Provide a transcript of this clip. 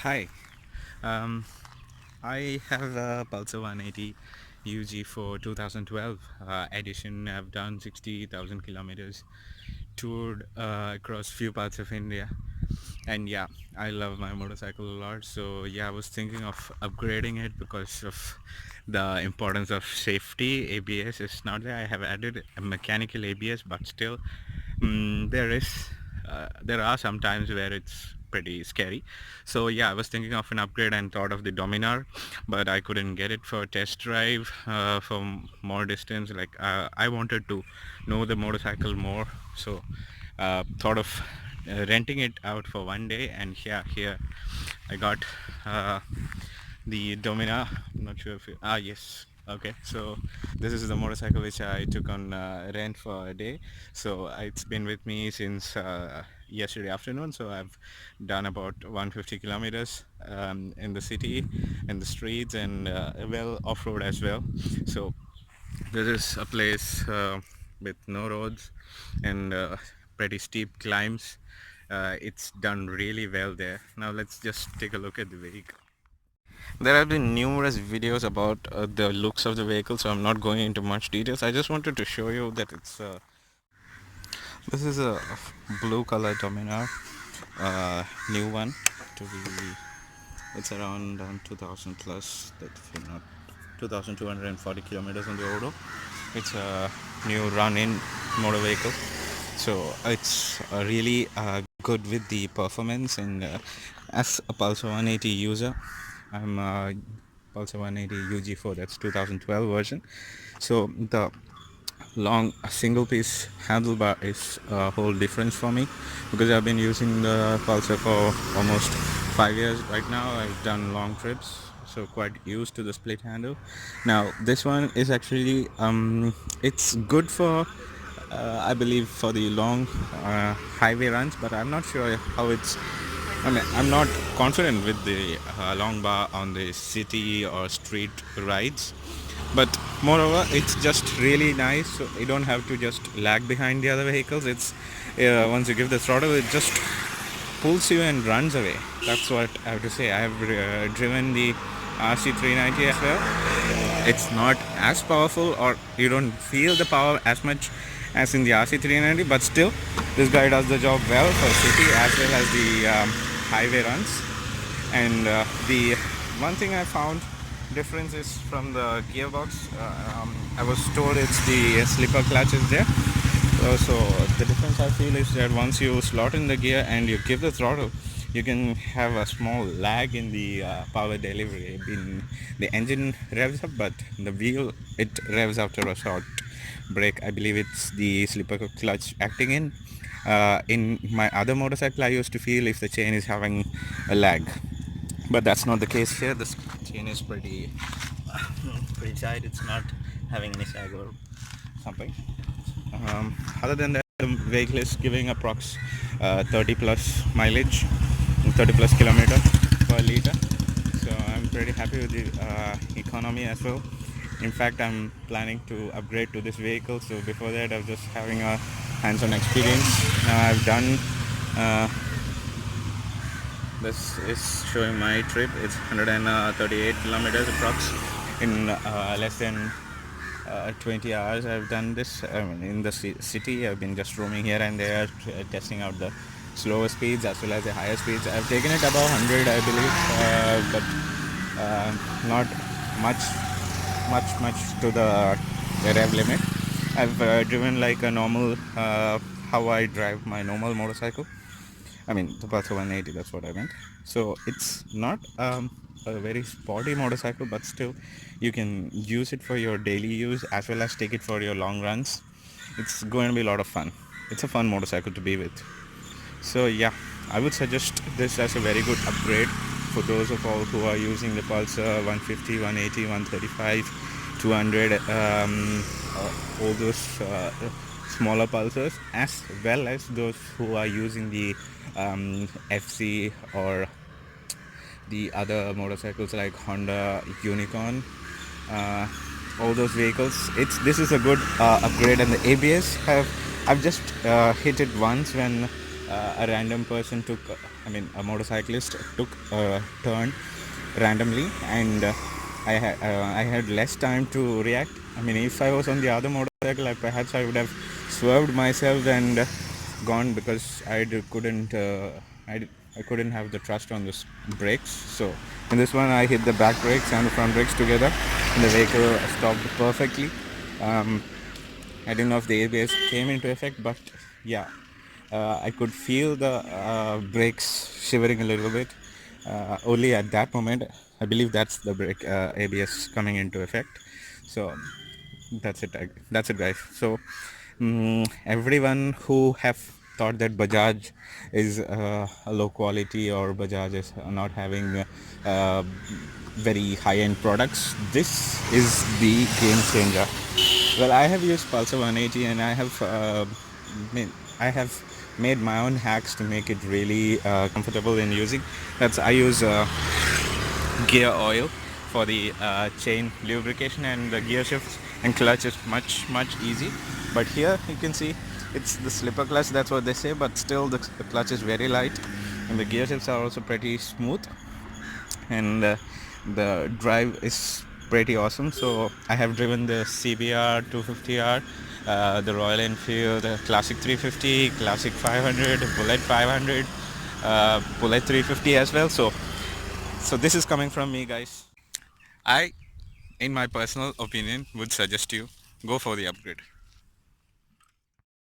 Hi, um, I have a Pulsar 180 UG for 2012 edition. I've done 60,000 kilometers, toured across few parts of India, and yeah, I love my motorcycle a lot. So yeah, I was thinking of upgrading it because of the importance of safety. ABS is not there. I have added a mechanical ABS, but still, there are some times where it's pretty scary. So yeah, I was thinking of an upgrade and thought of the Dominar, but I couldn't get it for a test drive for more distance. I wanted to know the motorcycle more, so thought of renting it out for one day. And yeah, here I got uh, the Dominar. I'm not sure if yes. Okay, so this is the motorcycle which I took on rent for a day. So it's been with me since yesterday afternoon. So I've done about 150 kilometers in the city, in the streets, and well off-road as well. So this is a place with no roads and pretty steep climbs. It's done really well there. Now let's just take a look at the vehicle. There have been numerous videos about the looks of the vehicle, so I'm not going into much details. I just wanted to show you that this is a blue color Dominar, new one to be. It's around 2000 plus, that if you're not 2240 kilometers on the odo. It's a new run-in motor vehicle, so it's really good with the performance. And as a Pulsar 180 user, I'm Pulsar 180 UG4, that's 2012 version. So the long single piece handlebar is a whole difference for me, because I've been using the Pulsar for almost 5 years right now. I've done long trips, so quite used to the split handle. Now this one is actually it's good for I believe for the long highway runs, but I'm not sure how it's. I mean, I'm not confident with the long bar on the city or street rides. But moreover, it's just really nice. So you don't have to just lag behind the other vehicles. It's once you give the throttle, it just pulls you and runs away. That's what I have to say. I have driven the RC390 as well. It's not as powerful, or you don't feel the power as much as in the RC390, but still this guy does the job well for city as well as the highway runs. And the one thing I found difference is from the gearbox. I was told it's the slipper clutch is there. So the difference I feel is that once you slot in the gear and you give the throttle, you can have a small lag in the power delivery. The engine revs up, but the wheel, it revs after a short break. I believe it's the slipper clutch acting in. In my other motorcycle, I used to feel if the chain is having a lag, but that's not the case here. The chain is pretty tight. It's not having any sag or something. Other than that, the vehicle is giving approx 30 plus mileage, 30 plus kilometer per liter. So I'm pretty happy with the economy as well. In fact, I'm planning to upgrade to this vehicle. So before that, I was just having a hands-on experience. Now I've done. This is showing my trip. It's 138 kilometers approx in less than 20 hours. I've done this. I mean, in the city, I've been just roaming here and there, testing out the slower speeds as well as the higher speeds. I've taken it above 100, I believe, but not much to the rev limit. I've driven like a normal, how I drive my normal motorcycle. I mean, the Pulsar 180, that's what I meant. So it's not a very sporty motorcycle, but still you can use it for your daily use as well as take it for your long runs. It's going to be a lot of fun. It's a fun motorcycle to be with. So yeah, I would suggest this as a very good upgrade for those of all who are using the Pulsar 150, 180, 135, 200, all those smaller Pulsars, as well as those who are using the FC or the other motorcycles like Honda Unicorn, all those vehicles. This is a good upgrade. And the ABS I've just hit it once when a random person took, a motorcyclist took a turn randomly, and I had less time to react. If I was on the other motorcycle, perhaps I would have swerved myself and gone, because I couldn't have the trust on this brakes. So in this one, I hit the back brakes and the front brakes together, and the vehicle stopped perfectly. Um, I don't know if the ABS came into effect, but yeah, I could feel the brakes shivering a little bit. Only at that moment, I believe that's the brake ABS coming into effect. So that's it. That's it, guys. So everyone who have thought that Bajaj is a low quality, or Bajaj is not having very high-end products, this is the game changer. Well, I have used Pulsar 180, and made, I have made my own hacks to make it really comfortable in using. I use gear oil for the chain lubrication, and the gear shifts and clutch is much easy. But here you can see it's the slipper clutch, that's what they say, but still the clutch is very light, and the gear shifts are also pretty smooth, and the drive is pretty awesome. So I have driven the CBR 250R, the Royal Enfield, the Classic 350, Classic 500, Bullet 500, Bullet 350 as well. So this is coming from me, guys. I, in my personal opinion, would suggest you go for the upgrade.